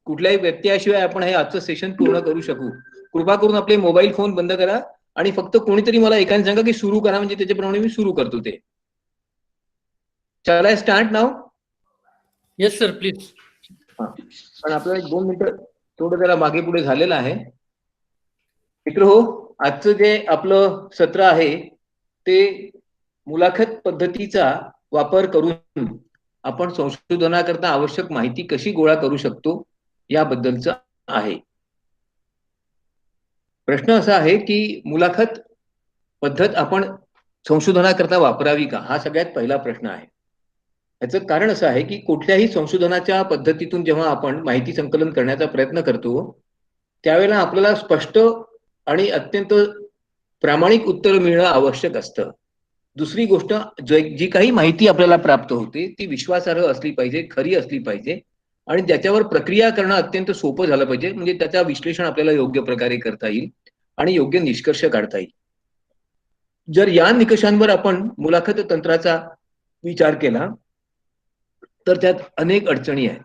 कुठल्याही व्यत्ययाशिवाय आपण हे आजचं सेशन पूर्ण करू शकू. कृपा करून आपले मोबाईल फोन बंद करा आणि फक्त कोणीतरी मला एकाने सांगा की सुरू करा, म्हणजे त्याच्याप्रमाणे मी सुरू करतो ते. चला start now. Yes sir please. पण आपल्याला 2 मिनिटं थोडं जरा मागे पुढे झालेलं आहे. मित्र हो, आजचं जे आपलं सत्र आहे ते मुलाखत पद्धतीचा वापर करून आपण संशोधनाकरता आवश्यक माहिती कशी गोळा करू शकतो याबद्दलचं आहे. प्रश्न असा आहे की मुलाखत पद्धत आपण संशोधनाकरता वापरावी का, हा सगळ्यात पहिला प्रश्न आहे. याचं कारण असं आहे की कुठल्याही संशोधनाच्या पद्धतीतून जेव्हा आपण माहिती संकलन करण्याचा प्रयत्न करतो त्यावेळेला आपल्याला स्पष्ट आणि अत्यंत प्रामाणिक उत्तर मिळणं आवश्यक असतं. दुसरी गोष्ट, जी काही माहिती आपल्याला प्राप्त होते ती विश्वासार्ह असली पाहिजे, खरी असली पाहिजे आणि त्याच्यावर प्रक्रिया करणं अत्यंत सोपं झालं पाहिजे, म्हणजे त्याचं विश्लेषण आपल्याला योग्य प्रकारे करता येईल आणि योग्य निष्कर्ष काढता येईल. जर या निकषांवर आपण मुलाखत तंत्राचा विचार केला तर त्यात अनेक अडचणी आहेत.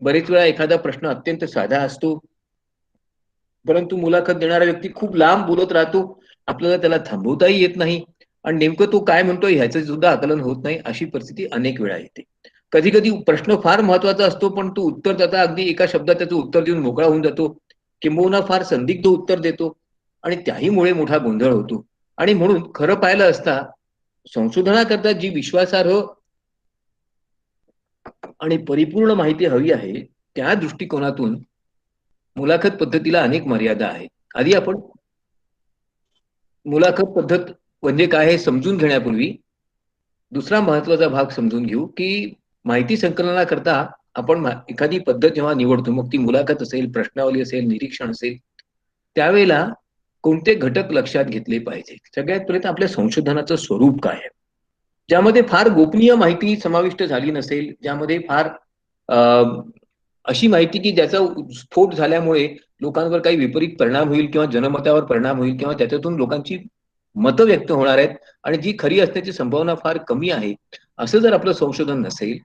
बरेच वेळा एखादा प्रश्न अत्यंत साधा असतो, परंतु मुलाखत देणारा व्यक्ती खूप लांब बोलत राहतो, आपल्याला त्याला थांबवताही येत नाही आणि नेमकं तो काय म्हणतोय ह्याचं सुद्धा आकलन होत नाही. अशी परिस्थिती अनेक वेळा येते. कधी कधी प्रश्न फार महत्वाचा असतो पण तो उत्तर त्याचा अगदी एका शब्दात त्याचं उत्तर देऊन मोकळा होऊन जातो, किंबहुना फार संदिग्ध उत्तर देतो आणि त्याहीमुळे मोठा गोंधळ होतो. आणि म्हणून खरं पाहिलं असता संशोधनाकरता जी विश्वासार्ह आणि परिपूर्ण माहिती हवी आहे त्या दृष्टिकोनातून मुलाखत पद्धतीला अनेक मर्यादा आहेत. आधी आपण मुलाखत पद्धत म्हणजे काय हे समजून घेण्यापूर्वी दुसरा महत्वाचा भाग समजून घेऊ की माहिती संकलनाकरता आपण एखादी पद्धत जेव्हा निवडतो, मग ती मुलाखत असेल, प्रश्नावली असेल, निरीक्षण असेल, त्यावेळेला कोणते घटक लक्षात घेतले पाहिजे. सगळ्यात पहिले आपल्या संशोधनाचं स्वरूप काय आहे, ज्यामध्ये फार गोपनीय माहिती समाविष्ट झाली नसेल, ज्यामध्ये फार अशी माहिती की ज्याचा स्फोट झाल्यामुळे लोकांवर काही विपरीत परिणाम होईल किंवा जनमतावर परिणाम होईल किंवा त्याच्यातून लोकांची मतं व्यक्त होणार आहेत आणि जी खरी असण्याची संभावना फार कमी आहे, असं जर आपलं संशोधन नसेल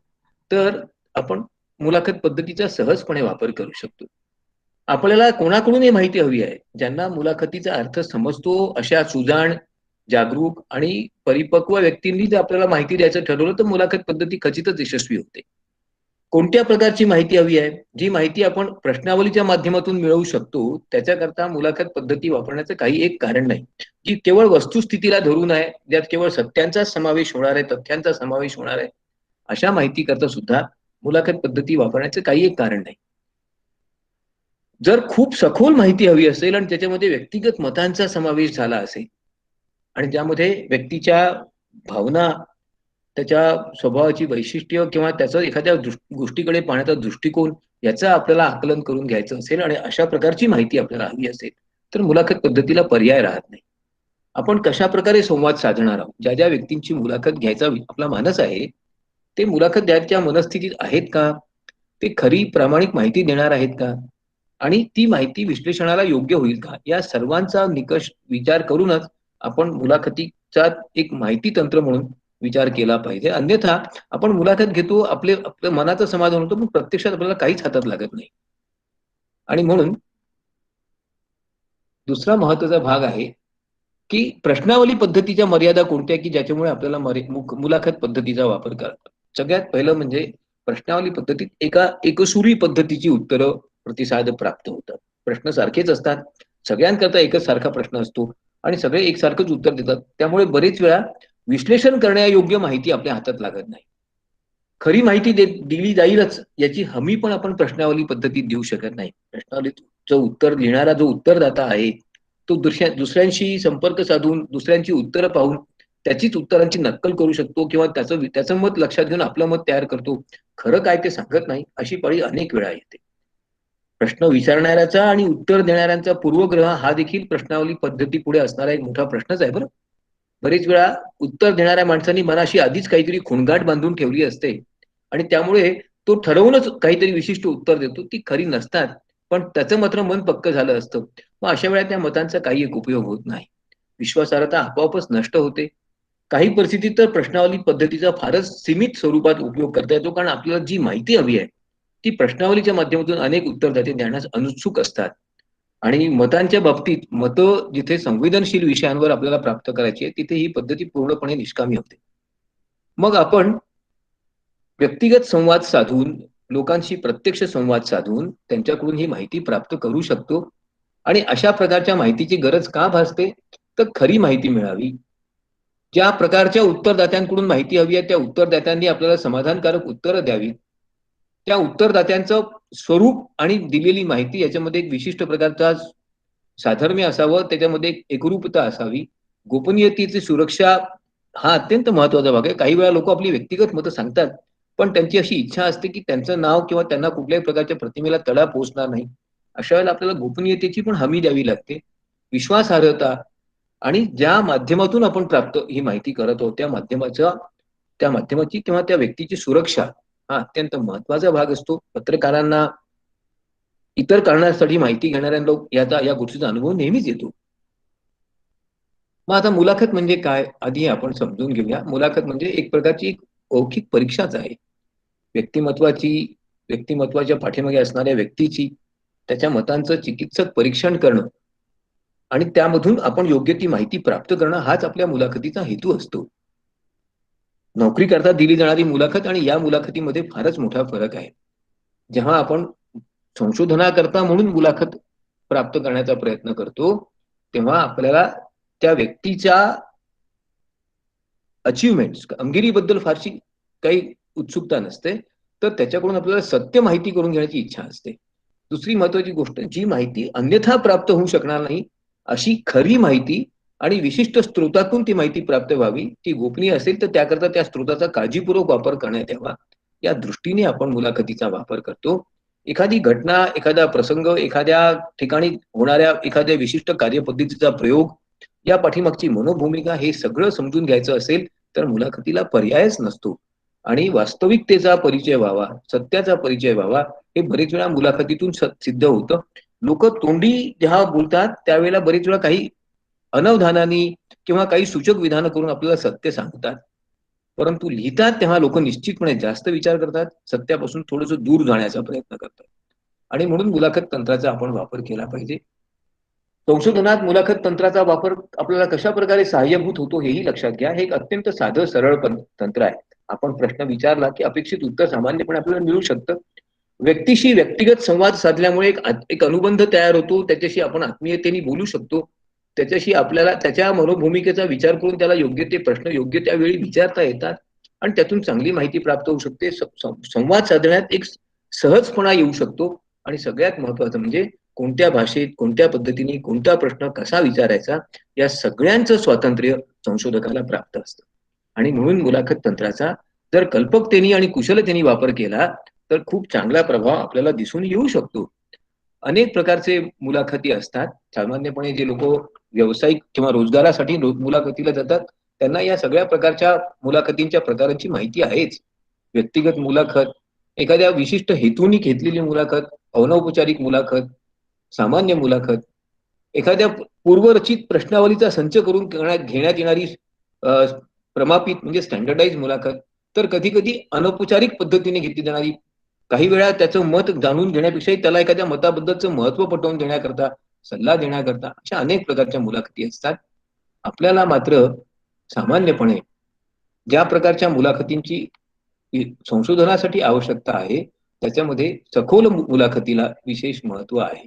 तर आपण मुलाखत पद्धतीचा सहजपणे वापर करू शकतो. आपल्याला कोणाकडून ही माहिती हवी आहे, ज्यांना मुलाखतीचा अर्थ समजतो अशा सुजाण, जागरूक आणि परिपक्व व्यक्तींनी जर आपल्याला माहिती द्यायचं ठरवलं तर मुलाखत पद्धती खचितच यशस्वी होते. कोणत्या प्रकारची माहिती हवी आहे, जी माहिती आपण प्रश्नावलीच्या माध्यमातून मिळवू शकतो त्याच्याकरता मुलाखत पद्धती वापरण्याचं काही एक कारण नाही, जी केवळ वस्तुस्थितीला धरून आहे, ज्यात केवळ सत्यांचा समावेश होणार आहे, तथ्यांचा समावेश होणार आहे, अशा माहिती करता सुद्धा मुलाखत पद्धती वापरण्याचं काही एक कारण नाही. जर खूप सखोल माहिती हवी असेल आणि त्याच्यामध्ये व्यक्तिगत मतांचा समावेश झाला असेल आणि त्यामध्ये व्यक्तीच्या भावना, त्याच्या स्वभावाची वैशिष्ट्य किंवा त्याचं एखाद्या गोष्टीकडे पाहण्याचा दृष्टिकोन याचं आपल्याला आकलन करून घ्यायचं असेल आणि अशा प्रकारची माहिती आपल्याला हवी असेल तर मुलाखत पद्धतीला पर्याय राहत नाही. आपण कशा प्रकारे संवाद साधणार आहोत, ज्या ज्या व्यक्तींची मुलाखत घ्यायचा आपला मानस आहे ते मुलाखत द्यायच्या मनस्थितीत आहेत का, ते खरी प्रामाणिक माहिती देणार आहेत का आणि ती माहिती विश्लेषणाला योग्य होईल का, या सर्वांचा निकष विचार करूनच आपण मुलाखतीचा एक माहिती तंत्र म्हणून विचार केला पाहिजे. अन्यथा आपण मुलाखत घेतो, आपल्या मनाचं समाधान होतं पण प्रत्यक्षात आपल्याला काहीच हातात लागत नाही. आणि म्हणून दुसरा महत्वाचा भाग आहे की प्रश्नावली पद्धतीच्या मर्यादा कोणत्या की ज्याच्यामुळे आपल्याला मुलाखत पद्धतीचा वापर करतात. सगळ्यात पहिलं म्हणजे प्रश्नावली पद्धतीत एकसुरी पद्धतीची उत्तरं प्रतिसाद प्राप्त होतात. प्रश्न सारखेच असतात, सगळ्यांकरता एकच सारखा प्रश्न असतो आणि सगळे एकसारखंच उत्तर देतात, त्यामुळे बरेच वेळा विश्लेषण करण्यायोग्य माहिती आपल्या हातात लागत नाही. खरी माहिती दिली जाईलच याची हमी पण आपण प्रश्नावली पद्धतीत देऊ शकत नाही. प्रश्नावलीत जो उत्तर लिहिणारा जो उत्तरदाता आहे तो दुसऱ्यांशी संपर्क साधून दुसऱ्यांची उत्तरं पाहून त्याचीच उत्तरांची नक्कल करू शकतो किंवा त्याचं मत लक्षात घेऊन आपलं मत तयार करतो, खरं काय ते सांगत नाही, अशी पाळी अनेक वेळा येते. प्रश्न विचारणाऱ्याचा आणि उत्तर देणाऱ्यांचा पूर्वग्रह हा देखील प्रश्नावली पद्धती पुढे असणारा एक मोठा प्रश्नच आहे. बरं, बरेच वेळा उत्तर देणाऱ्या माणसांनी मनाशी आधीच काहीतरी खुणगाठ बांधून ठेवली असते आणि त्यामुळे तो ठरवूनच काहीतरी विशिष्ट उत्तर देतो, ती खरी नसतात पण त्याचं मात्र मन पक्क झालं असतं. मग अशा वेळा त्या मतांचा काही एक उपयोग होत नाही, विश्वासार्हता आपोआपच नष्ट होते. काही परिस्थितीत तर प्रश्नावली पद्धतीचा फारच सीमित स्वरूपात उपयोग करता येतो, कारण आपल्याला जी माहिती हवी आहे ती प्रश्नावलीच्या माध्यमातून अनेक उत्तरदाते देण्यास अनुत्सुक असतात आणि मतांच्या बाबतीत मतं जिथे संवेदनशील विषयांवर आपल्याला प्राप्त करायची आहे तिथे ही पद्धती पूर्णपणे निष्कामी होते. मग आपण व्यक्तिगत संवाद साधून लोकांशी प्रत्यक्ष संवाद साधून त्यांच्याकडून ही माहिती प्राप्त करू शकतो आणि अशा प्रकारच्या माहितीची गरज का भासते तर खरी माहिती मिळावी. ज्या प्रकारच्या उत्तरदात्यांकडून माहिती हवी आहे त्या उत्तरदात्यांनी आपल्याला समाधानकारक उत्तरं द्यावी. त्या उत्तरदात्यांचं स्वरूप आणि दिलेली माहिती याच्यामध्ये एक विशिष्ट प्रकारचा साधर्म्य असावं, त्याच्यामध्ये एक एकरूपता असावी. गोपनीयतेची सुरक्षा हा अत्यंत महत्वाचा भाग आहे. काही वेळा लोक आपली व्यक्तिगत मतं सांगतात, पण त्यांची अशी इच्छा असते की त्यांचं नाव किंवा त्यांना कुठल्याही प्रकारच्या प्रतिमेला तडा पोहोचणार नाही. अशा वेळेला आपल्याला गोपनीयतेची पण हमी द्यावी लागते. विश्वासार्हता आणि ज्या माध्यमातून आपण प्राप्त ही माहिती करत आहोत त्या माध्यमाची किंवा त्या व्यक्तीची सुरक्षा हा अत्यंत महत्वाचा भाग असतो. पत्रकारांना इतर कारणासाठी माहिती घेणाऱ्या लोक या गोष्टीचा अनुभव नेहमीच येतो. मग आता मुलाखत म्हणजे काय आधी आपण समजून घेऊया. मुलाखत म्हणजे एक प्रकारची एक औखिक परीक्षाच आहे. व्यक्तिमत्वाची व्यक्तिमत्वाच्या पाठीमागे असणाऱ्या व्यक्तीची त्याच्या मतांचं चिकित्सक परीक्षण करणं आणि त्यामधून आपण योग्य ती माहिती प्राप्त करणं हाच आपल्या मुलाखतीचा हेतू असतो. नोकरी करता दिली जाणारी मुलाखत आणि या मुलाखतीमध्ये फारच मोठा फरक आहे. जेव्हा आपण संशोधनाकरता म्हणून मुलाखत प्राप्त करण्याचा प्रयत्न करतो तेव्हा आपल्याला त्या व्यक्तीच्या अचिव्हमेंट्स कामगिरीबद्दल फारशी काही उत्सुकता नसते, तर त्याच्याकडून आपल्याला सत्य माहिती करून घेण्याची इच्छा असते. दुसरी महत्वाची गोष्ट जी माहिती अन्यथा प्राप्त होऊ शकणार नाही अशी खरी माहिती आणि विशिष्ट स्रोतातून ती माहिती प्राप्त व्हावी, ती गोपनीय असेल तर त्याकरता त्या स्रोताचा काळजीपूर्वक वापर करण्यात यावा. या दृष्टीने आपण मुलाखतीचा वापर करतो. एखादी घटना, एखादा प्रसंग, एखाद्या ठिकाणी होणाऱ्या एखाद्या विशिष्ट कार्यपद्धतीचा प्रयोग, या पाठीमागची मनोभूमिका हे सगळं समजून घ्यायचं असेल तर मुलाखतीला पर्यायच नसतो आणि वास्तविकतेचा परिचय व्हावा, सत्याचा परिचय व्हावा हे बरेच वेळा मुलाखतीतून सिद्ध होतं. लोक तोंडी जेव्हा बोलतात त्यावेळेला बरेच वेळा काही अनवधानाने किंवा काही सूचक विधानं करून आपल्याला सत्य सांगतात, परंतु लिहितात तेव्हा लोक निश्चितपणे जास्त विचार करतात, सत्यापासून थोडस दूर जाण्याचा प्रयत्न करतात आणि म्हणून मुलाखत तंत्राचा आपण वापर केला पाहिजे. संशोधनात मुलाखत तंत्राचा वापर आपल्याला कशा प्रकारे सहाय्यभूत होतो हेही लक्षात घ्या. हे एक अत्यंत साधं सरळ तंत्र आहे. आपण प्रश्न विचारला की अपेक्षित उत्तर सामान्यपणे आपल्याला मिळू शकतं. व्यक्तीशी व्यक्तिगत संवाद साधल्यामुळे एक अनुबंध तयार होतो, त्याच्याशी आपण आत्मीयतेने बोलू शकतो, त्याच्याशी आपल्याला त्याच्या मनोभूमिकेचा विचार करून त्याला योग्य ते प्रश्न योग्य त्यावेळी विचारता येतात आणि त्यातून चांगली माहिती प्राप्त होऊ शकते. संवाद साधण्यात एक सहजपणा येऊ शकतो आणि सगळ्यात महत्वाचं म्हणजे कोणत्या भाषेत, कोणत्या पद्धतीने, कोणता प्रश्न कसा विचारायचा या सगळ्यांचं स्वातंत्र्य संशोधकाला प्राप्त असतं आणि म्हणून मुलाखत तंत्राचा जर कल्पकतेने आणि कुशलतेने वापर केला तर खूप चांगला प्रभाव आपल्याला दिसून येऊ शकतो. अनेक प्रकारचे मुलाखती असतात. सामान्यपणे जे लोक व्यावसायिक किंवा रोजगारासाठी मुलाखतीला जातात त्यांना या सगळ्या प्रकारच्या मुलाखतींच्या प्रकारांची माहिती आहेच. व्यक्तिगत मुलाखत, एखाद्या विशिष्ट हेतूनी घेतलेली मुलाखत, अनौपचारिक मुलाखत, सामान्य मुलाखत, एखाद्या पूर्वरचित प्रश्नावलीचा संच करून घेण्यात येणारी प्रमापित म्हणजे स्टँडर्डाइज मुलाखत, तर कधी कधी अनौपचारिक पद्धतीने घेतली जाणारी, काही वेळा त्याचं मत जाणून घेण्यापेक्षाही त्याला एखाद्या मताबद्दलचं महत्व पटवून देण्याकरता, सल्ला देण्याकरता अशा अनेक प्रकारच्या मुलाखती असतात. आपल्याला मात्र सामान्यपणे ज्या प्रकारच्या मुलाखतींची संशोधनासाठी आवश्यकता आहे त्याच्यामध्ये सखोल मुलाखतीला विशेष महत्व आहे.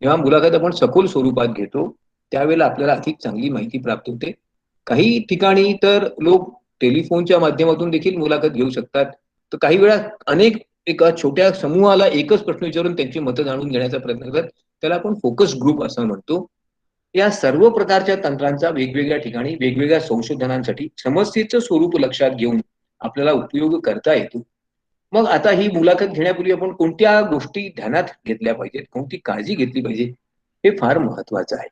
जेव्हा मुलाखत आपण सखोल स्वरूपात घेतो त्यावेळेला आपल्याला अधिक चांगली माहिती प्राप्त होते. काही ठिकाणी तर लोक टेलिफोनच्या माध्यमातून देखील मुलाखत घेऊ शकतात, तर काही वेळा अनेक एका छोट्या समूहाला एकच प्रश्न विचारून त्यांची मतं जाणून घेण्याचा प्रयत्न करतात, त्याला आपण फोकस ग्रुप असं म्हणतो. या सर्व प्रकारच्या तंत्रांचा वेगवेगळ्या ठिकाणी वेगवेगळ्या संशोधनांसाठी समस्येचं स्वरूप लक्षात घेऊन आपल्याला उपयोग करता येतो. मग आता ही मुलाखत घेण्यापूर्वी आपण कोणत्या गोष्टी ध्यानात घेतल्या पाहिजेत, कोणती काळजी घेतली पाहिजे हे फार महत्वाचं आहे.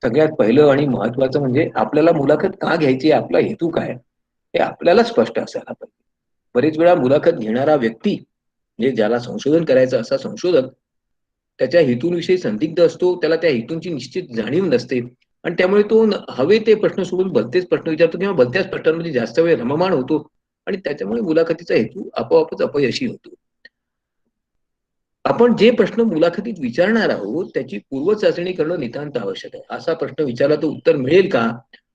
सगळ्यात पहिलं आणि महत्वाचं म्हणजे आपल्याला मुलाखत का घ्यायची, आपला हेतू काय हे आपल्याला स्पष्ट असायला पाहिजे. बरेच वेळा मुलाखत घेणारा व्यक्ती म्हणजे ज्याला संशोधन करायचं असा संशोधक त्याच्या हेतूंविषयी संदिग्ध असतो, त्याला त्या हेतूंची निश्चित जाणीव नसते आणि त्यामुळे तो हवे ते प्रश्न सोडून भलतेच प्रश्न विचारतो किंवा भलत्याच प्रश्नांमध्ये जास्त वेळ रममाण होतो आणि त्याच्यामुळे मुलाखतीचा हेतू आपोआपच अपयशी होतो. आपण जे प्रश्न मुलाखतीत विचारणार आहोत त्याची पूर्वचाचणी करणं नितांत आवश्यक आहे. असा प्रश्न विचारला तर उत्तर मिळेल का,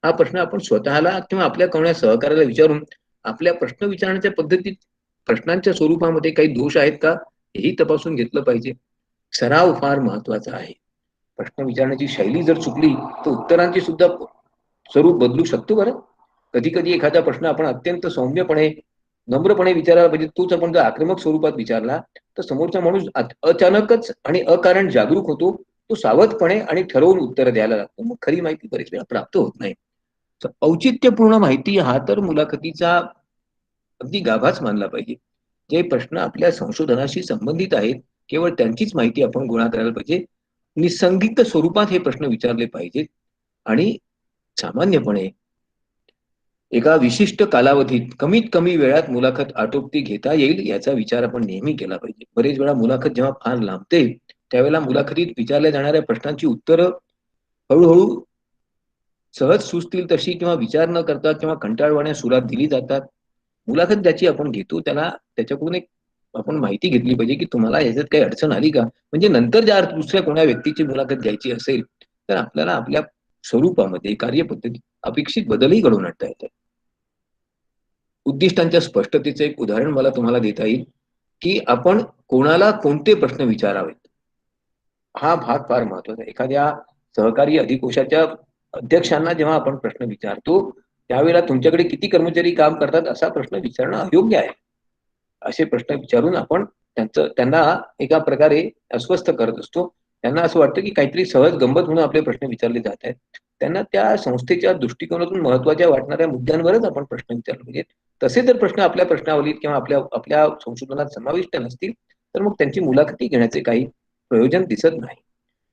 हा प्रश्न आपण स्वतःला किंवा आपल्या कोणा सहकार्याला विचारून आपल्या प्रश्न विचारण्याच्या पद्धतीत प्रश्नांच्या स्वरूपामध्ये काही दोष आहेत का हेही तपासून घेतलं पाहिजे. सराव फार महत्वाचा आहे. प्रश्न विचारण्याची शैली जर चुकली तर उत्तरांची सुद्धा स्वरूप बदलू शकतो बरं. कधी कधी एखादा प्रश्न आपण अत्यंत सौम्यपणे नम्रपणे विचारायला पाहिजे, तोच आपण जर आक्रमक स्वरूपात विचारला तर समोरचा माणूस अचानकच आणि अकारण जागरूक होतो. तो सावधपणे आणि ठरवून उत्तर द्यायला लागतो. मग खरी माहिती बरेच वेळा प्राप्त होत नाही. औचित्यपूर्ण माहिती हा तर मुलाखतीचा अगदी गाभाच मानला पाहिजे. जे प्रश्न आपल्या संशोधनाशी संबंधित आहेत केवळ त्यांचीच माहिती आपण गोळा करायला पाहिजे. निसंदिग्ध स्वरूपात हे प्रश्न विचारले पाहिजेत आणि सामान्यपणे एका विशिष्ट कालावधीत कमीत कमी वेळात मुलाखत आटोपती घेता येईल याचा विचार आपण नेहमी केला पाहिजे. बरेच वेळा मुलाखत जेव्हा फार लांबते त्यावेळेला मुलाखतीत विचारल्या जाणाऱ्या प्रश्नांची उत्तरं हळूहळू सहज सुचतील तशी किंवा विचार न करता किंवा कंटाळवाण्या सुरात दिली जातात. मुलाखत ज्याची आपण घेतो त्याला त्याच्याकडून एक आपण माहिती घेतली पाहिजे की तुम्हाला याच्यात काही अडचण आली का, म्हणजे नंतर ज्या दुसऱ्या कोणा व्यक्तीची मुलाखत घ्यायची असेल तर आपल्याला आपल्या स्वरूपामध्ये कार्यपद्धतीत अपेक्षित बदलही घडवून आणता येतात. उद्दिष्टांच्या स्पष्टतेचं एक उदाहरण मला तुम्हाला देता येईल की आपण कोणाला कोणते प्रश्न विचारावेत हा भाग फार महत्वाचा आहे. एखाद्या सहकारी अधिकोषाच्या अध्यक्षांना जेव्हा आपण प्रश्न विचारतो त्यावेळेला तुमच्याकडे किती कर्मचारी काम करतात असा प्रश्न विचारणं अयोग्य आहे. असे प्रश्न विचारून आपण त्यांना एका प्रकारे अस्वस्थ करत असतो. त्यांना असं वाटतं की काहीतरी सहज गंमत म्हणून आपले प्रश्न विचारले जात आहेत. त्यांना त्या संस्थेच्या दृष्टिकोनातून महत्वाच्या वाटणाऱ्या मुद्द्यांवरच आपण प्रश्न विचारले पाहिजेत. तसे जर प्रश्न आपल्या प्रश्नावलीत किंवा आपल्या आपल्या संशोधनात समाविष्ट नसतील तर मग त्यांची मुलाखती घेण्याचे काही प्रयोजन दिसत नाही.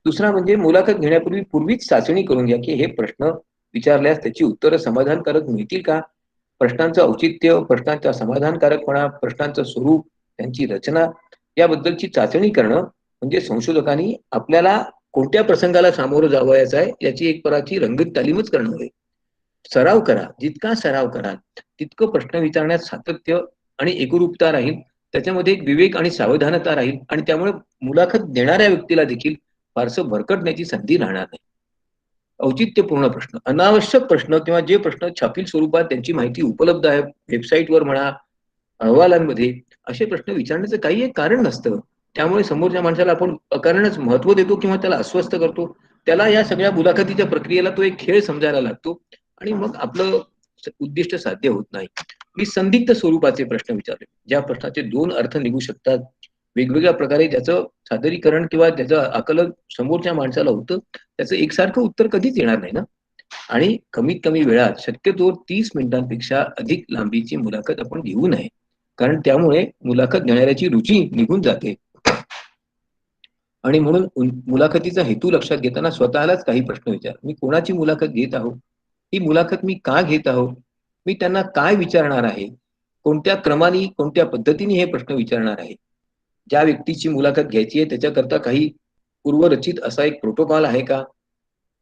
दुसरा म्हणजे मुलाखत घेण्यापूर्वी पूर्वीच चाचणी करून घ्या की हे प्रश्न विचारल्यास त्याची उत्तरं समाधानकारक मिळतील का. प्रश्नांचं औचित्य, प्रश्नांचा समाधानकारकपणा, प्रश्नांचं स्वरूप, त्यांची रचना याबद्दलची चाचणी करणं म्हणजे संशोधकांनी आपल्याला कोणत्या प्रसंगाला सामोरं जावयाचं आहे याची एक प्रकारची रंगीत तालीमच करणं होय. सराव करा. जितका सराव कराल तितकं प्रश्न विचारण्यात सातत्य आणि एकरूपता राहील. त्याच्यामध्ये एक विवेक आणि सावधानता राहील आणि त्यामुळे मुलाखत देणाऱ्या व्यक्तीला देखील फारसं भरकटण्याची संधी राहणार नाही. औचित्यपूर्ण प्रश्न, अनावश्यक प्रश्न किंवा जे प्रश्न छापील स्वरूपात त्यांची माहिती उपलब्ध आहे वेबसाईटवर म्हणा, अहवालांमध्ये, असे प्रश्न विचारण्याचं काही एक कारण नसतं. त्यामुळे समोरच्या माणसाला आपण अकारणच महत्व देतो किंवा त्याला अस्वस्थ करतो. त्याला या सगळ्या मुलाखतीच्या प्रक्रियेला तो एक खेळ समजायला लागतो आणि मग आपलं उद्दिष्ट साध्य होत नाही. मी संदिग्ध स्वरूपाचे प्रश्न विचारले, ज्या प्रश्नाचे दोन अर्थ निघू शकतात, वेगवेगळ्या प्रकारे त्याचं सादरीकरण किंवा त्याचं आकलन समोरच्या माणसाला होतं, त्याचं एकसारखं उत्तर कधीच येणार नाही ना. आणि कमीत कमी वेळात शक्यतो 30 मिनिटांपेक्षा अधिक लांबीची मुलाखत आपण घेऊ नये, कारण त्यामुळे मुलाखत घेणाऱ्याची रुची निघून जाते. आणि म्हणून मुलाखतीचा हेतू लक्षात घेताना स्वतःलाच काही प्रश्न विचार. मी कोणाची मुलाखत घेत आहो, ही मुलाखत मी का घेत आहो, मी त्यांना काय विचारणार आहे, कोणत्या क्रमाने कोणत्या पद्धतीने हे प्रश्न विचारणार आहे, ज्या व्यक्तीची मुलाखत घ्यायची आहे त्याच्याकरता काही पूर्वरचित असा एक प्रोटोकॉल आहे का,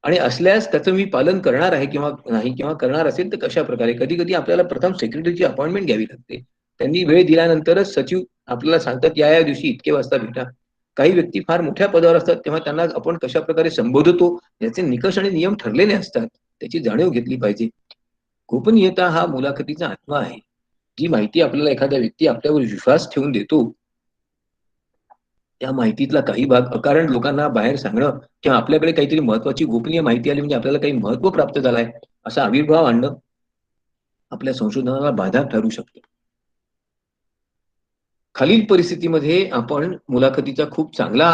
आणि असल्यास त्याचं मी पालन करणार आहे किंवा नाही, किंवा करणार असेल तर कशा प्रकारे. कधी कधी आपल्याला प्रथम सेक्रेटरीची अपॉइंटमेंट घ्यावी लागते. त्यांनी वेळ दिल्यानंतरच सचिव आपल्याला सांगतात या दिवशी इतके वाजता भेटा. काही व्यक्ती फार मोठ्या पदावर असतात तेव्हा त्यांना आपण कशा प्रकारे संबोधतो याचे निकष आणि नियम ठरलेले असतात, त्याची जाणीव घेतली पाहिजे. गोपनीयता हा मुलाखतीचा आत्मा आहे. जी माहिती आपल्याला एखादा व्यक्ती आपल्यावर विश्वास ठेवून देतो त्या माहितीतला काही भाग अकारण लोकांना बाहेर सांगणं किंवा आपल्याकडे काहीतरी महत्वाची गोपनीय माहिती आली म्हणजे आपल्याला काही महत्व प्राप्त झालाय असा आविर्भाव आणणं आपल्या संशोधनाला बाधा ठरू शकते. खालील परिस्थितीमध्ये आपण मुलाखतीचा खूप चांगला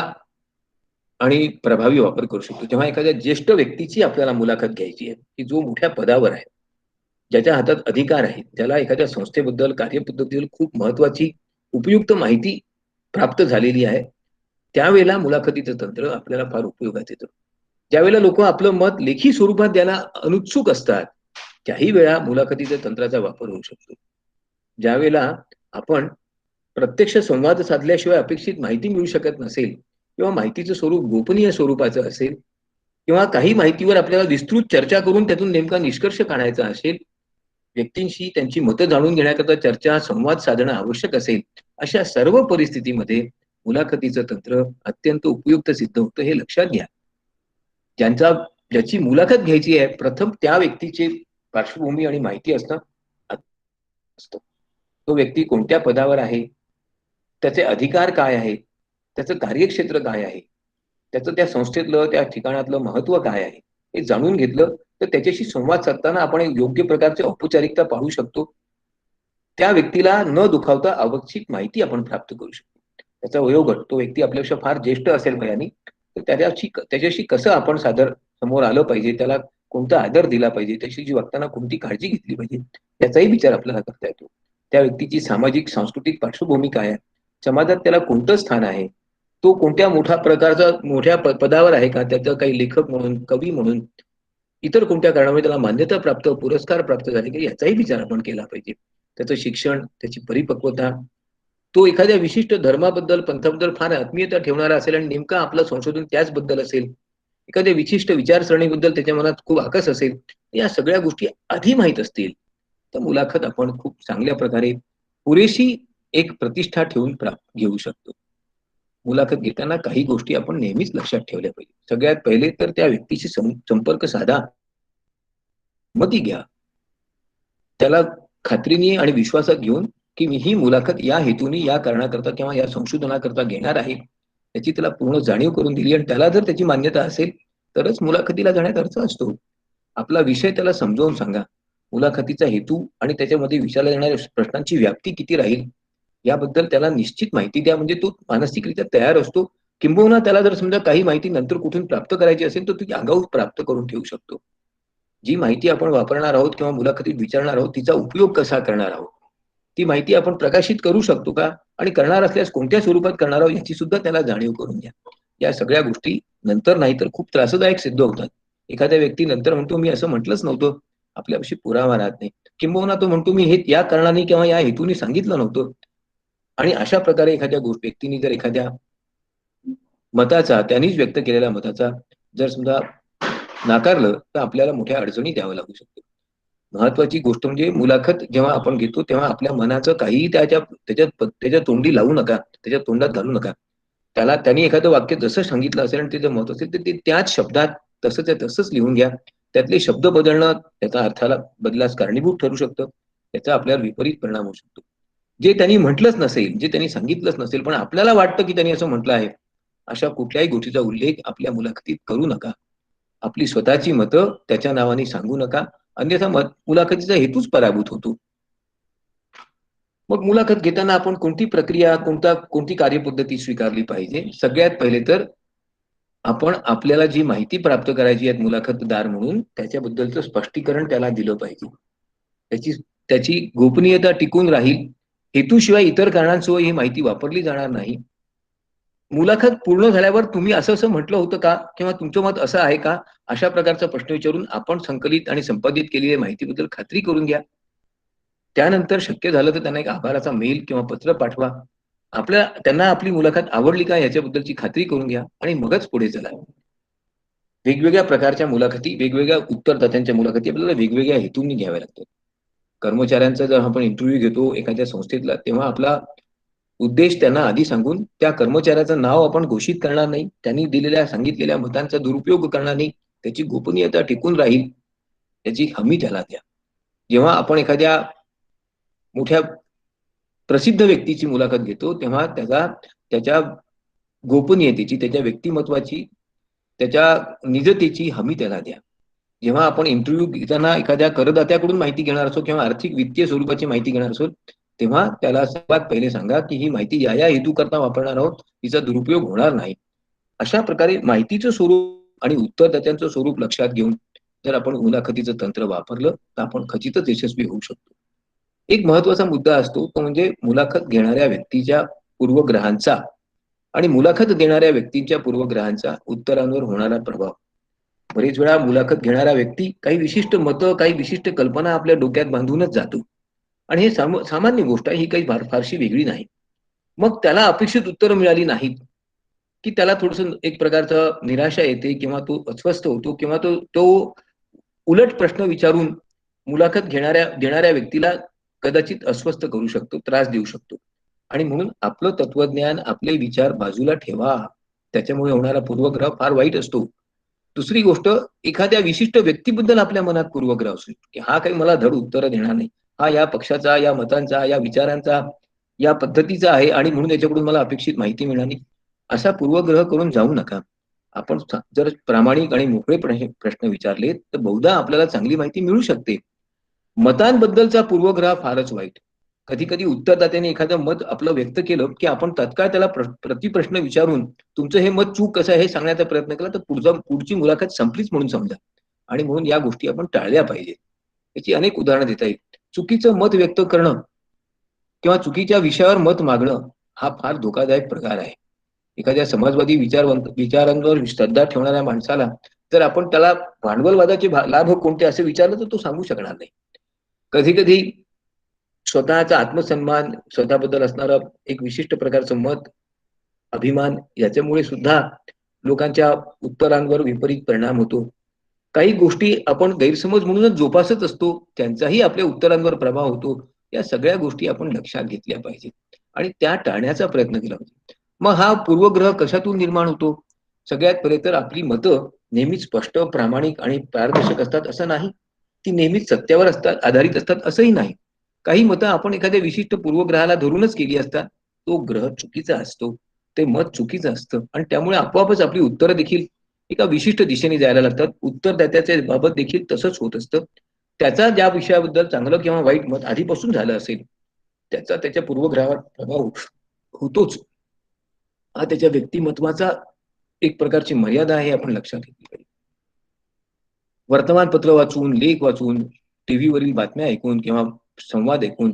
आणि प्रभावी वापर करू शकतो. जेव्हा एखाद्या ज्येष्ठ व्यक्तीची आपल्याला मुलाखत घ्यायची आहे की जो मोठ्या पदावर आहे, ज्याच्या हातात अधिकार आहे, ज्याला एखाद्या संस्थेबद्दल कार्यपद्धतीबद्दल खूप महत्वाची उपयुक्त माहिती प्राप्त झालेली आहे, त्यावेळेला मुलाखतीचं तंत्र आपल्याला फार उपयोगात येतं. ज्यावेळेला लोक आपलं मत लेखी स्वरूपात द्यायला अनुत्सुक असतात त्याही वेळा मुलाखतीच्या तंत्राचा वापर होऊ शकतो. ज्यावेळेला आपण प्रत्यक्ष संवाद साधल्याशिवाय अपेक्षित माहिती मिळू शकत नसेल किंवा माहितीचं स्वरूप गोपनीय स्वरूपाचं असेल किंवा काही माहितीवर आपल्याला विस्तृत चर्चा करून त्यातून नेमका निष्कर्ष काढायचा असेल, व्यक्तींशी त्यांची मतं जाणून घेण्याकरता चर्चा संवाद साधणं आवश्यक असेल, अशा सर्व परिस्थितीमध्ये मुलाखतीचं तंत्र अत्यंत उपयुक्त सिद्ध होतं, हे लक्षात घ्या. ज्याची मुलाखत घ्यायची आहे, प्रथम त्या व्यक्तीची पार्श्वभूमी आणि माहिती असतं. तो व्यक्ती कोणत्या पदावर आहे, त्याचे अधिकार काय आहे, त्याचं कार्यक्षेत्र काय आहे, त्याचं त्या संस्थेतलं त्या ठिकाणातलं महत्व काय आहे, हे जाणून घेतलं तर त्याच्याशी संवाद साधताना आपण एक योग्य प्रकारची औपचारिकता पाहू शकतो. त्या व्यक्तीला न दुखावता आवश्यक माहिती आपण प्राप्त करू शकतो. त्याचा वयोगट, तो व्यक्ती आपल्यापेक्षा फार ज्येष्ठ असेल वयाने, तर त्याच्याशी कसं आपण सादर समोर आलं पाहिजे, त्याला कोणता आदर दिला पाहिजे, त्याची वागताना कोणती काळजी घेतली पाहिजे, याचाही विचार आपल्याला करता येतो. त्या व्यक्तीची सामाजिक सांस्कृतिक पार्श्वभूमी काय आहे, समाजात त्याला कोणतं स्थान आहे, तो कोणत्या मोठ्या पदावर आहे का, त्याचं काही लेखक म्हणून, कवी म्हणून, इतर कोणत्या कारणामुळे त्याला मान्यता प्राप्त, पुरस्कार प्राप्त झाले की याचाही विचार आपण केला पाहिजे. त्याचं शिक्षण, त्याची परिपक्वता, तो एखाद्या विशिष्ट धर्माबद्दल, पंथाबद्दल फार आत्मीयता ठेवणारा असेल आणि नेमकं आपलं संशोधन त्याचबद्दल असेल, एखाद्या विशिष्ट विचारसरणीबद्दल त्याच्या मनात खूप आकस असेल, या सगळ्या गोष्टी आधी माहीत असतील तर मुलाखत आपण खूप चांगल्या प्रकारे पुरेशी एक प्रतिष्ठा ठेवून घेऊ शकतो. मुलाखत घेताना काही गोष्टी आपण नेहमीच लक्षात ठेवल्या पाहिजे. सगळ्यात पहिले तर त्या व्यक्तीशी संपर्क साधा, मती घ्या, त्याला खात्रीने आणि विश्वासात घेऊन की मी ही मुलाखत या हेतूने, या कारणाकरता किंवा या संशोधनाकरता घेणार आहे, त्याची त्याला पूर्ण जाणीव करून दिली आणि त्याला जर त्याची मान्यता असेल तरच मुलाखतीला जाण्यात अर्थ असतो. आपला विषय त्याला समजावून सांगा. मुलाखतीचा हेतू आणि त्याच्यामध्ये विचारल्या जाणाऱ्या प्रश्नांची व्याप्ती किती राहील याबद्दल त्याला निश्चित माहिती द्या, म्हणजे तो मानसिकरित्या तयार असतो. किंबहुना त्याला जर समजा काही माहिती नंतर कुठून प्राप्त करायची असेल तर ती आगाऊ प्राप्त करून ठेवू शकतो. जी माहिती आपण वापरणार आहोत किंवा मुलाखतीत विचारणार आहोत तिचा उपयोग कसा करणार आहोत, ती माहिती आपण प्रकाशित करू शकतो का, आणि करणार असल्यास कोणत्या स्वरूपात करणार आहोत याची सुद्धा त्याला जाणीव करून घ्या. या सगळ्या गोष्टी नंतर नाही तर खूप त्रासदायक सिद्ध होतात. एखाद्या व्यक्ती नंतर म्हणतो मी असं म्हटलंच नव्हतं, आपल्यापाशी पुरावा राहत नाही, किंबहुना तो म्हणतो मी हे या कारणाने किंवा या हेतूने सांगितलं नव्हतं. आणि अशा प्रकारे एखाद्या व्यक्तीने जर एखाद्या मताचा, त्यांनीच व्यक्त केलेल्या मताचा जर समजा नाकारलं तर आपल्याला मोठ्या अडचणी द्यावं लागू शकतो. महत्वाची गोष्ट म्हणजे मुलाखत जेव्हा आपण घेतो तेव्हा आपल्या मनाचं काहीही त्याच्या तोंडी लावू नका, त्याच्या तोंडात घालू नका. त्यांनी एखादं वाक्य जसं सांगितलं असेल आणि त्याचं मत असेल तर ते त्याच शब्दात तसंच लिहून घ्या. त्यातले शब्द बदलणं त्याचा अर्थाला बदलास कारणीभूत ठरू शकतं. त्याचा आपल्यावर विपरीत परिणाम होऊ शकतो. जे त्यांनी म्हटलंच नसेल, जे त्यांनी सांगितलंच नसेल, पण आपल्याला वाटतं की त्यांनी असं म्हटलं आहे, अशा कुठल्याही गोष्टीचा उल्लेख आपल्या मुलाखतीत करू नका. आपली स्वतःची मतं त्याच्या नावाने सांगू नका, अन्यथा मुलाखतीचा हेतूच पराभूत होतो. मग मुलाखत घेताना आपण कोणती प्रक्रिया, कोणती कार्यपद्धती स्वीकारली पाहिजे? सगळ्यात पहिले तर आपण आपल्याला जी माहिती प्राप्त करायची आहे मुलाखतदार म्हणून, त्याच्याबद्दलचं स्पष्टीकरण त्याला दिलं पाहिजे. त्याची गोपनीयता टिकून राहील. हेतूशिवाय इतर कारणांशिवाय ही माहिती वापरली जाणार नाही. मुलाखत पूर्ण झाल्यावर तुम्ही असं म्हटलं होतं का, किंवा तुमचं मत असं आहे का, अशा प्रकारचा प्रश्न विचारून आपण संकलित आणि संपादित केलेल्या माहितीबद्दल खात्री करून घ्या. त्यानंतर शक्य झालं तर त्यांना एक आभाराचा मेल किंवा पत्र पाठवा. त्यांना आपली मुलाखत आवडली का याच्याबद्दलची खात्री करून घ्या आणि मगच पुढे चला. वेगवेगळ्या प्रकारच्या मुलाखती, वेगवेगळ्या उत्तरदात्यांच्या मुलाखती आपल्याला वेगवेगळ्या हेतूंनी घ्याव्या लागतात. कर्मचाऱ्यांचा जर आपण इंटरव्ह्यू घेतो एखाद्या संस्थेतला, तेव्हा आपला उद्देश त्यांना आधी सांगून त्या कर्मचाऱ्याचं नाव आपण घोषित करणार नाही, त्यांनी सांगितलेल्या मतांचा दुरुपयोग करणार नाही, त्याची गोपनीयता टिकून राहील याची हमी त्याला द्या. जेव्हा आपण एखाद्या मोठ्या प्रसिद्ध व्यक्तीची मुलाखत घेतो तेव्हा त्याच्या गोपनीयतेची, त्याच्या व्यक्तिमत्वाची, त्याच्या निजतेची हमी त्याला द्या. जेव्हा आपण इंटरव्ह्यू घेताना एखाद्या करदात्याकडून माहिती घेणार असो किंवा आर्थिक वित्तीय स्वरूपाची माहिती घेणार असो, तेव्हा त्याला सर्वात पहिले सांगा की ही माहिती या हेतू करता वापरणार आहोत, तिचा दुरुपयोग होणार नाही. अशा प्रकारे माहितीचं स्वरूप आणि उत्तरदात्यांचं स्वरूप लक्षात घेऊन जर आपण मुलाखतीचं तंत्र वापरलं तर आपण खचितच यशस्वी होऊ शकतो. एक महत्वाचा मुद्दा असतो तो म्हणजे मुलाखत घेणाऱ्या व्यक्तीच्या पूर्वग्रहांचा आणि मुलाखत देणाऱ्या व्यक्तीच्या पूर्वग्रहांचा उत्तरांवर होणारा प्रभाव. बरेच वेळा मुलाखत घेणारा व्यक्ती काही विशिष्ट मतं, काही विशिष्ट कल्पना आपल्या डोक्यात बांधूनच जातो आणि हे सामान्य गोष्ट आहे, ही काही फारशी वेगळी नाही. मग त्याला अपेक्षित उत्तर मिळाली नाहीत की त्याला थोडस एक प्रकारचं निराशा येते किंवा तो अस्वस्थ होतो किंवा तो उलट प्रश्न विचारून मुलाखत देणाऱ्या व्यक्तीला कदाचित अस्वस्थ करू शकतो, त्रास देऊ शकतो. आणि म्हणून आपलं तत्वज्ञान, आपले विचार बाजूला ठेवा. त्याच्यामुळे होणारा पूर्वग्रह फार वाईट असतो. दुसरी गोष्ट, एखाद्या विशिष्ट व्यक्तीबद्दल आपल्या मनात पूर्वग्रह असतो की हा काही मला धड उत्तर देणार नाही, हा या पक्षाचा, या मतांचा, या विचारांचा, या पद्धतीचा आहे आणि म्हणून याच्याकडून मला अपेक्षित माहिती मिळणार नाही. असा पूर्वग्रह करून जाऊ नका. आपण जर प्रामाणिक आणि मोकळेपणे प्रश्न विचारले तर बहुधा आपल्याला चांगली माहिती मिळू शकते. मतांबद्दलचा पूर्वग्रह फारच वाईट. कधी कधी उत्तरदात्याने एखादं मत आपलं व्यक्त केलं की आपण तत्काळ त्याला प्रतिप्रश्न विचारून तुमचं हे मत चूक कसं आहे हे सांगण्याचा प्रयत्न केला तर पुढची मुलाखत संपलीच म्हणून समजा. आणि म्हणून या गोष्टी आपण टाळल्या पाहिजे. याची अनेक उदाहरणं देता येईल. चुकीचं मत व्यक्त करणं किंवा चुकीच्या विषयावर मत मागणं हा फार धोकादायक प्रकार आहे. एखाद्या समाजवादी विचारांवर श्रद्धा ठेवणाऱ्या माणसाला जर आपण त्याला भांडवलवादाचे लाभ कोणते असे विचारलं तर तो सांगू शकणार नाही. कधी कधी स्वतःचा आत्मसन्मान, स्वतःबद्दल असणारं एक विशिष्ट प्रकारचं मत, अभिमान याच्यामुळे सुद्धा लोकांच्या उत्तरांवर विपरीत परिणाम होतो. काही गोष्टी आपण गैरसमज म्हणूनच जोपासत असतो, त्यांचाही आपल्या उत्तरांवर प्रभाव होतो. या सगळ्या गोष्टी आपण लक्षात घेतल्या पाहिजेत आणि त्या टाळण्याचा प्रयत्न केला पाहिजे. मग हा पूर्वग्रह कशातून निर्माण होतो? सगळ्यात पहिले तर आपली मतं नेहमीच स्पष्ट, प्रामाणिक आणि पारदर्शक असतात असं नाही. ती नेहमीच सत्यावर असतात, आधारित असतात असंही नाही. काही मतं आपण एखाद्या विशिष्ट पूर्वग्रहाला धरूनच केली असतात. तो ग्रह चुकीचा असतो, ते मत चुकीचं असतं आणि त्यामुळे आपोआपच आपली उत्तरं देखील एका विशिष्ट दिशेने जायला लागतात. उत्तरदात्याच्या बाबत देखील तसंच होत असतं. त्याचा ज्या विषयाबद्दल चांगलं किंवा वाईट मत आधीपासून झालं असेल, त्याचा त्याच्या पूर्वग्रहावर प्रभाव होतोच. हा त्याच्या व्यक्तिमत्वाचा एक प्रकारची मर्यादा आहे, आपण लक्षात घेतली पाहिजे. वर्तमानपत्र वाचून, लेख वाचून, टीव्हीवरील बातम्या ऐकून किंवा संवाद ऐकून,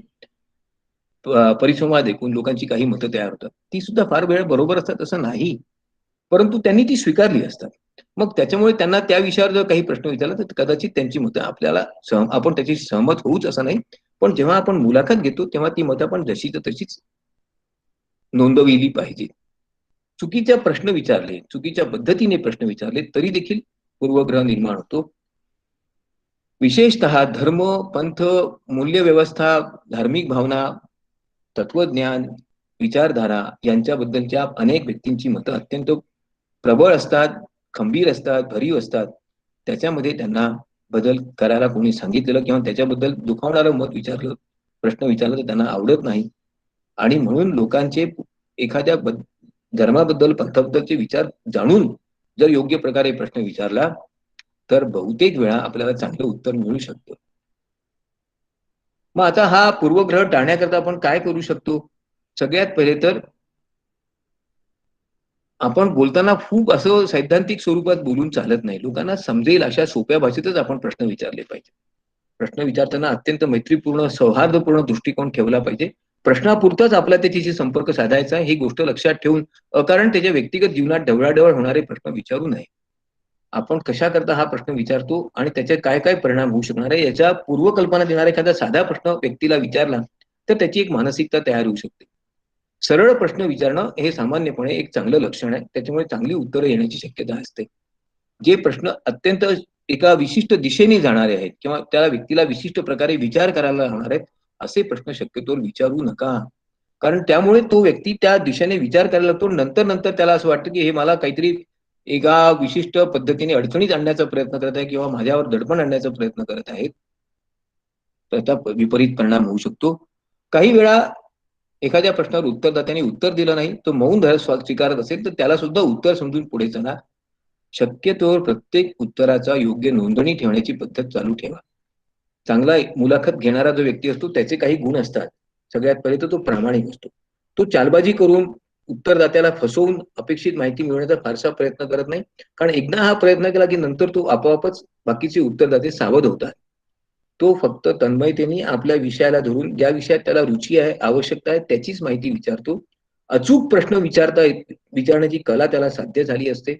परिसंवाद ऐकून लोकांची काही मतं तयार होतात. ती सुद्धा फार वेळ बरोबर असतात असं नाही, परंतु त्यांनी ती स्वीकारली असतात. मग त्याच्यामुळे त्यांना त्या विषयावर जर काही प्रश्न विचारला तर कदाचित त्यांची मतं आपल्याला आपण त्याची सहमत होऊच असं नाही. पण जेव्हा आपण मुलाखत घेतो तेव्हा ती मतं आपण जशीच्या तशीच नोंदविली पाहिजे. चुकीच्या प्रश्न विचारले, चुकीच्या पद्धतीने प्रश्न विचारले तरी देखील पूर्वग्रह निर्माण होतो. विशेषतः धर्म, पंथ, मूल्यव्यवस्था, धार्मिक भावना, तत्वज्ञान, विचारधारा यांच्याबद्दलच्या अनेक व्यक्तींची मतं अत्यंत प्रबळ असतात, खंबीर असतात, भरीव असतात. त्याच्यामध्ये त्यांना बदल करायला कोणी सांगितलेलं किंवा त्याच्याबद्दल दुखावणारं मत विचारलं, प्रश्न विचारला तर त्यांना आवडत नाही. आणि म्हणून लोकांचे एखाद्या धर्माबद्दल, पंथाबद्दलचे विचार जाणून जर योग्य प्रकारे प्रश्न विचारला तर बहुतेक वेळा आपल्याला चांगलं उत्तर मिळू शकतं. मग आता हा पूर्वग्रह टाळण्याकरता आपण काय करू शकतो? सगळ्यात पहिले तर आपण बोलताना खूप असं सैद्धांतिक स्वरूपात बोलून चालत नाही. लोकांना समजेल अशा सोप्या भाषेतच आपण प्रश्न विचारले पाहिजे. प्रश्न विचारताना अत्यंत मैत्रीपूर्ण, सौहार्दपूर्ण दृष्टिकोन ठेवला पाहिजे. प्रश्नापुरताच आपला त्याच्याशी संपर्क साधायचा ही गोष्ट लक्षात ठेवून कारण त्याच्या व्यक्तिगत जीवनात ढवळाढवळ होणारे प्रश्न विचारू नये. आपण कशाकरता हा प्रश्न विचारतो आणि त्याचे काय काय परिणाम होऊ शकणार आहे याच्या पूर्वकल्पना देणारा एखादा साधा प्रश्न व्यक्तीला विचारला तर त्याची एक मानसिकता तयार होऊ शकते. सरळ प्रश्न विचारणं हे सामान्यपणे एक चांगलं लक्षण आहे. त्याच्यामुळे चांगली उत्तरं येण्याची शक्यता असते. जे प्रश्न अत्यंत एका विशिष्ट दिशेने जाणारे आहेत किंवा त्या व्यक्तीला विशिष्ट प्रकारे विचार करायला लावणार आहेत असे प्रश्न शक्यतोवर विचारू नका. कारण त्यामुळे तो व्यक्ती त्या दिशेने विचार करायला लागतो. नंतर नंतर त्याला असं वाटतं की हे मला काहीतरी एका विशिष्ट पद्धतीने अडचणीत आणण्याचा प्रयत्न करत आहे किंवा माझ्यावर दडपण आणण्याचा प्रयत्न करत आहेत. त्याचा विपरीत परिणाम होऊ शकतो. काही वेळा एखाद्या प्रश्नावर उत्तरदात्याने उत्तर दिलं नाही तो मौन स्वीकारत असेल तर त्याला सुद्धा उत्तर समजून पुढे जाणार. शक्यतोवर प्रत्येक उत्तराचा योग्य नोंदणी ठेवण्याची पद्धत चालू ठेवा. चांगला मुलाखत घेणारा जो व्यक्ती असतो त्याचे काही गुण असतात. सगळ्यात पहिले तर तो प्रामाणिक असतो. तो चालबाजी करून उत्तरदात्याला फसवून अपेक्षित माहिती मिळवण्याचा फारसा प्रयत्न करत नाही. कारण एकदा हा प्रयत्न केला की नंतर तो आपोआपच बाकीचे उत्तरदाते सावध होतात. तो फक्त तन्मयतेने आपल्या विषयाला धरून ज्या विषयात त्याला रुची आहे, आवश्यकता आहे त्याचीच माहिती विचारतो. अचूक प्रश्न विचारण्याची कला त्याला साध्य झाली असते.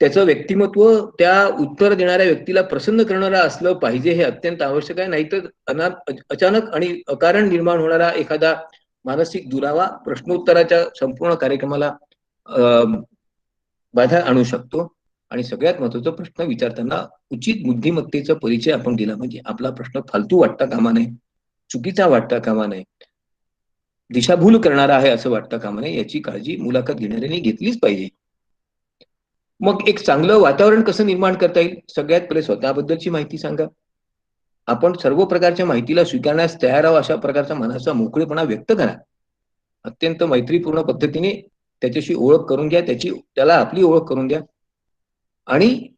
त्याचं व्यक्तिमत्व त्या उत्तर देणाऱ्या व्यक्तीला प्रसन्न करणारा असलं पाहिजे हे अत्यंत आवश्यक आहे. नाहीतर अचानक आणि अकारण निर्माण होणारा एखादा मानसिक दुरावा प्रश्नोत्तराच्या संपूर्ण कार्यक्रमाला बाधा आणू शकतो. आणि सगळ्यात महत्वाचा प्रश्न विचारताना उचित बुद्धिमत्तेचा परिचय आपण दिला पाहिजे. आपला प्रश्न फालतू वाटता कामा नये, चुकीचा वाटता कामा नये. दिशाभूल करणारा आहे असं वाटतं कामा नये, याची काळजी मुलाखत घेणाऱ्यांनी घेतलीच पाहिजे. मग एक चांगलं वातावरण कसं निर्माण करता येईल? सगळ्यात पहिले स्वतःबद्दलची माहिती सांगा. आपण सर्व प्रकारच्या माहितीला स्वीकारण्यास तयार आहोत अशा प्रकारचा मनाचा मोकळेपणा व्यक्त करा. अत्यंत मैत्रीपूर्ण पद्धतीने त्याच्याशी ओळख करून घ्या, त्याला आपली ओळख करून द्या. आणि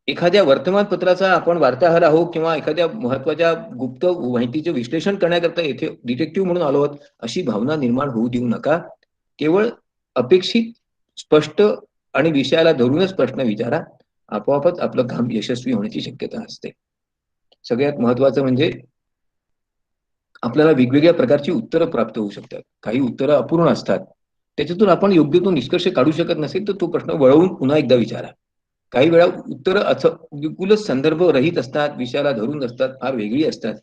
एखाद्या वर्तमानपत्राचा आपण वार्ताहर आहोत किंवा एखाद्या महत्वाच्या गुप्त माहितीचे विश्लेषण करण्याकरता येथे डिटेक्टिव्ह म्हणून आलो आहोत अशी भावना निर्माण होऊ देऊ नका. केवळ अपेक्षित, स्पष्ट आणि विषयाला धरूनच प्रश्न विचारा. आपोआपच आपलं काम यशस्वी होण्याची शक्यता असते. सगळ्यात महत्वाचं म्हणजे आपल्याला वेगवेगळ्या प्रकारची उत्तरं प्राप्त होऊ शकतात. काही उत्तरं अपूर्ण असतात. त्याच्यातून आपण योग्य तो निष्कर्ष काढू शकत नसेल तर तो प्रश्न वळवून पुन्हा एकदा विचारा. काही वेळा उत्तरं असं बिलकुलच संदर्भ रहित असतात, विषयाला धरून असतात, फार वेगळी असतात.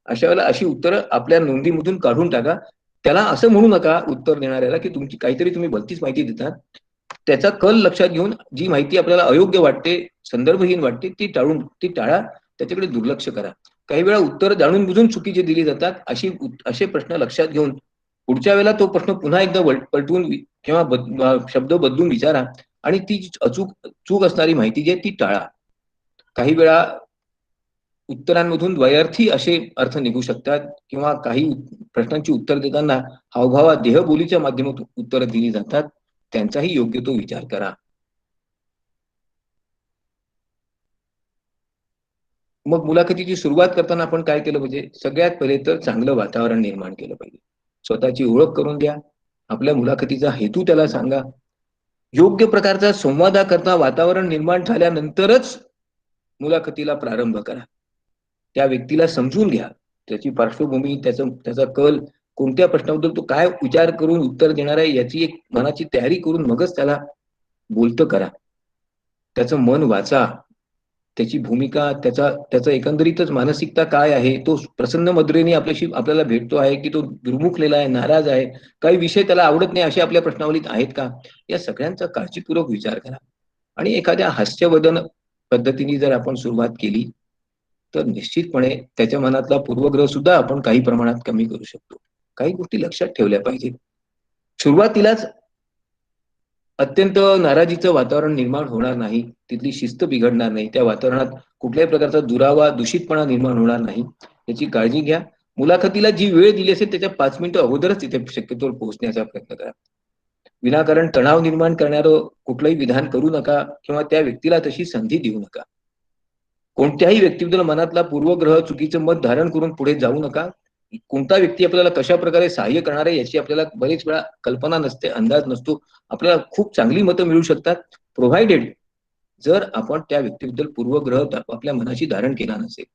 अशा वेळेला अशी उत्तरं आपल्या नोंदीमधून काढून टाका. त्याला असं म्हणू नका उत्तर देणाऱ्याला की तुमची काहीतरी तुम्ही भलतीच माहिती देतात. त्याचा कल लक्षात घेऊन जी माहिती आपल्याला अयोग्य वाटते, संदर्भहीन वाटते ती टाळा, त्याच्याकडे दुर्लक्ष करा. काही वेळा उत्तर जाणून बुजून चुकीचे दिली जातात. असे प्रश्न लक्षात घेऊन पुढच्या वेळेला तो प्रश्न पुन्हा एकदा पलटवून किंवा शब्द बदलून विचारा आणि ती चूक असणारी माहिती जी आहे ती टाळा. काही वेळा उत्तरांमधून द्वयार्थी असे अर्थ निघू शकतात किंवा काही प्रश्नांची उत्तर देताना हावभावात देहबोलीच्या माध्यमातून उत्तरं दिली जातात. त्यांचाही योग्य तो विचार करा. मग मुलाखतीची सुरुवात करताना आपण काय केलं पाहिजे? सगळ्यात पहिले तर चांगलं वातावरण निर्माण केलं पाहिजे. स्वतःची ओळख करून द्या. आपल्या मुलाखतीचा हेतू त्याला सांगा. योग्य प्रकारचा संवादाकरता वातावरण निर्माण झाल्यानंतरच मुलाखतीला प्रारंभ करा. त्या व्यक्तीला समजून घ्या. त्याची पार्श्वभूमी, त्याचा कल, कोणत्या प्रश्नाबद्दल तो काय विचार करून उत्तर देणार आहे याची एक मनाची तयारी करून मगच त्याला बोलतं करा. त्याचं मन वाचा. त्याची भूमिका, त्याचं एकंदरीतच मानसिकता काय आहे? तो प्रसन्न मुद्रेने आपल्याला भेटतो आहे की तो दुर्मुखलेला आहे, नाराज आहे? काही विषय त्याला आवडत नाही असे आपल्या प्रश्नावलीत आहेत का? या सगळ्यांचा काळजीपूर्वक विचार करा. आणि एखाद्या हास्यवदन पद्धतीने जर आपण सुरुवात केली तर निश्चितपणे त्याच्या मनातला पूर्वग्रह सुद्धा आपण काही प्रमाणात कमी करू शकतो. काही गोष्टी लक्षात ठेवल्या पाहिजेत. सुरुवातीलाच अत्यंत नाराजीचं वातावरण निर्माण होणार नाही. तिथली शिस्त बिघडणार नाही. त्या वातावरणात कुठल्याही प्रकारचा दुरावा, दूषितपणा निर्माण होणार नाही. याची काळजी घ्या. मुलाखतीला जी वेळ दिली असेल त्याच्या 5 मिनिटं अगोदरच तिथे शक्यतोवर पोहोचण्याचा प्रयत्न करा. विनाकारण तणाव निर्माण करणारं कुठलंही विधान करू नका किंवा त्या व्यक्तीला तशी संधी देऊ नका. कोणत्याही व्यक्तीबद्दल मनातला पूर्वग्रह, चुकीचं मत धारण करून पुढे जाऊ नका. कोणता व्यक्ती आपल्याला कशा प्रकारे सहाय्य करणार आहे याची आपल्याला बरेच वेळा कल्पना नसते, अंदाज नसतो. आपल्याला खूप चांगली मतं मिळू शकतात, प्रोव्हायडेड जर आपण त्या व्यक्तीबद्दल पूर्वग्रह आपल्या मनाशी धारण केला नसेल.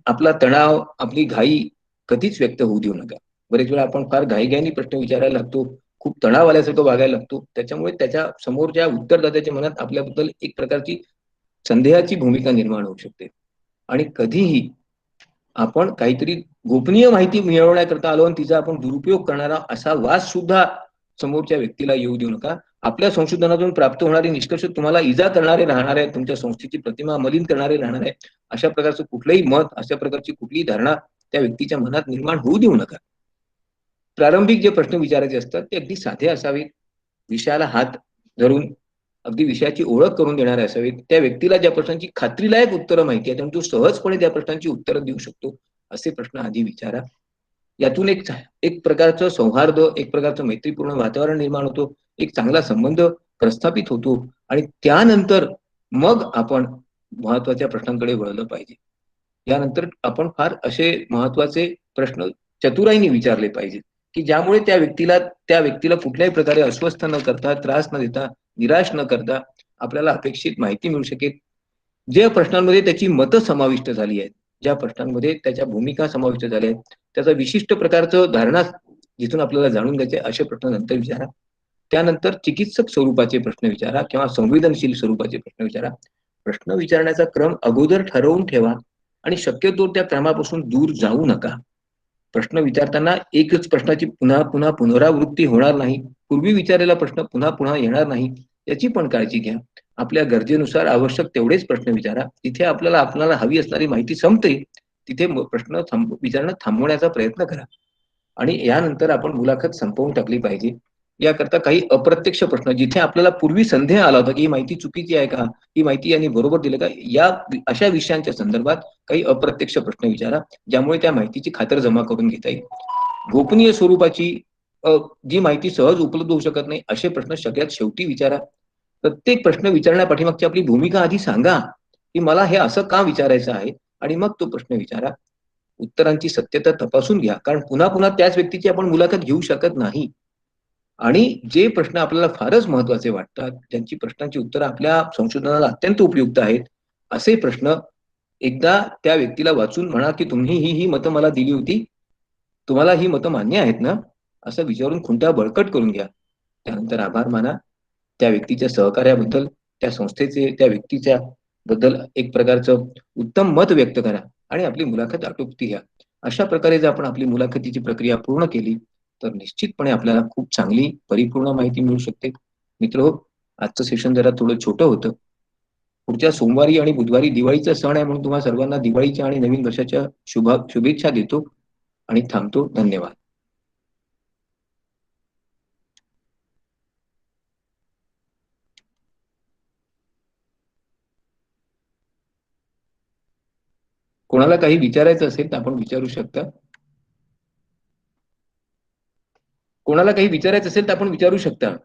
आपला तणाव, आपली घाई कधीच व्यक्त होऊ देऊ नका. बरेच वेळा आपण फार घाईघाईने प्रश्न विचारायला लागतो, खूप तणाव आल्यासारखं वागायला लागतो. त्याच्यामुळे त्याच्या समोरच्या उत्तरदात्याच्या मनात आपल्याबद्दल एक प्रकारची संदेहाची भूमिका निर्माण होऊ शकते. आणि कधीही आपण काहीतरी गोपनीय माहिती मिळवण्याकरता आलो आणि तिचा आपण दुरुपयोग करणारा असा वास सुद्धा समोरच्या व्यक्तीला येऊ देऊ नका. आपल्या संशोधनातून प्राप्त होणारे निष्कर्ष तुम्हाला इजा करणारे राहणार आहेत, तुमच्या संस्थेची प्रतिमा मलिन करणारे राहणार आहे. अशा प्रकारचं कुठलंही मत, अशा प्रकारची कुठलीही धारणा त्या व्यक्तीच्या मनात निर्माण होऊ देऊ नका. प्रारंभिक जे प्रश्न विचारायचे असतात ते अगदी साधे असावेत. विषयाला हात धरून अगदी विषयाची ओळख करून देणारे असावेत. त्या व्यक्तीला ज्या प्रश्नांची खात्रीलायक उत्तरं माहिती आहेत आणि तो सहजपणे त्या प्रश्नांची उत्तरं देऊ शकतो असे प्रश्न आधी विचारा. यातून एक प्रकारचं सौहार्द, एक प्रकारचं मैत्रीपूर्ण वातावरण निर्माण होतो. एक चांगला संबंध प्रस्थापित होतो आणि त्यानंतर मग आपण महत्वाच्या प्रश्नांकडे वळलं पाहिजे. यानंतर आपण फार असे महत्वाचे प्रश्न चतुराईने विचारले पाहिजेत की ज्यामुळे त्या व्यक्तीला कुठल्याही प्रकारे अस्वस्थ न करता, त्रास न देता, निराश न करता आपल्याला अपेक्षित माहिती मिळू शकेल. ज्या प्रश्नांमध्ये त्याची मतं समाविष्ट झाली आहेत, ज्या प्रश्नांमध्ये त्याच्या भूमिका समाविष्ट झाल्या आहेत, त्याचा विशिष्ट प्रकारचं धारणा जिथून आपल्याला जाणून घ्यायचे असे प्रश्न नंतर विचारा. त्यानंतर चिकित्सक स्वरूपाचे प्रश्न विचारा किंवा संवेदनशील स्वरूपाचे प्रश्न विचारा. प्रश्न विचारण्याचा क्रम अगोदर ठरवून ठेवा आणि शक्यतो त्या क्रमापासून दूर जाऊ नका. प्रश्न विचारताना एकच प्रश्नाची पुन्हा पुन्हा पुनरावृत्ती होणार नाही. पूर्वी विचारलेला प्रश्न पुन्हा पुन्हा येणार नाही याची पण काळजी घ्या. आपल्या गरजेनुसार आवश्यक तेवढेच प्रश्न विचारा. तिथे आपल्याला हवी असणारी माहिती संपते तिथे प्रश्न विचारणं थांबवण्याचा प्रयत्न करा. आणि यानंतर आपण मुलाखत संपवून टाकली पाहिजे. याकरता काही अप्रत्यक्ष प्रश्न, जिथे आपल्याला पूर्वी संदेह आला होता की ही माहिती चुकीची आहे का, ही माहिती यांनी बरोबर दिलं का, अशा विषयांच्या संदर्भात काही अप्रत्यक्ष प्रश्न विचारा, ज्यामुळे त्या माहितीची खातरजमा करून घेता येईल. गोपनीय स्वरूपाची जी माहिती सहज उपलब्ध होऊ शकत नाही, असे प्रश्न सगळ्यात शेवटी विचारा. प्रत्येक प्रश्न विचारण्यापाठीमागची आपली भूमिका आधी सांगा, की मला हे असं का विचारायचं आहे, आणि मग तो प्रश्न विचारा. उत्तरांची सत्यता तपासून घ्या, कारण पुन्हा पुन्हा त्याच व्यक्तीची आपण मुलाखत घेऊ शकत नाही. आणि जे प्रश्न आपल्याला फारच महत्वाचे वाटतात, ज्यांची प्रश्नांची उत्तरं आपल्या संशोधनाला अत्यंत उपयुक्त आहेत, असे प्रश्न एकदा त्या व्यक्तीला वाचून म्हणा, की तुम्ही ही मतं मला दिली होती, तुम्हाला ही मतं मान्य आहेत ना, असं विचारून खुंट्या बळकट करून घ्या. त्यानंतर आभार माना. त्या व्यक्तीच्या सहकार्याबद्दल, त्या संस्थेचे, त्या व्यक्तीच्या बद्दल एक प्रकारचं उत्तम मत व्यक्त करा आणि आपली मुलाखत आटोपती घ्या. अशा प्रकारे जर आपण आपली मुलाखतीची प्रक्रिया पूर्ण केली, तर निश्चितपणे आपल्याला खूप चांगली परिपूर्ण माहिती मिळू शकते. मित्रहो, आजचं सेशन जरा थोडं छोटं होतं. पुढच्या सोमवारी आणि बुधवारी दिवाळीचा सण आहे, म्हणून तुम्हाला सर्वांना दिवाळीच्या आणि नवीन वर्षाच्या शुभेच्छा देतो आणि थांबतो. धन्यवाद. कोणाला काही विचारायचं असेल तर आपण विचारू शकता. कोणाला काही विचारायचं असेल तर आपण विचारू शकता.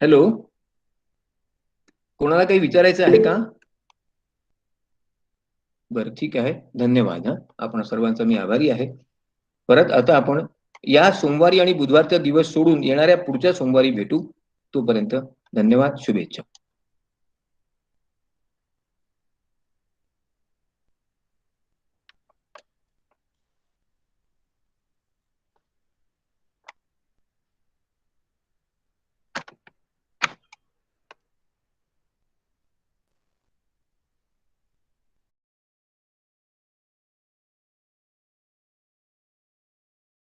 हॅलो, कोणाला काही विचारायचं आहे का? बरं, ठीक आहे. धन्यवाद. आपण सर्वांचा मी आभारी आहे. परत आता आपण या सोमवारी आणि बुधवारचा दिवस सोडून येणाऱ्या पुढच्या सोमवारी भेटू. तोपर्यंत धन्यवाद. शुभेच्छा.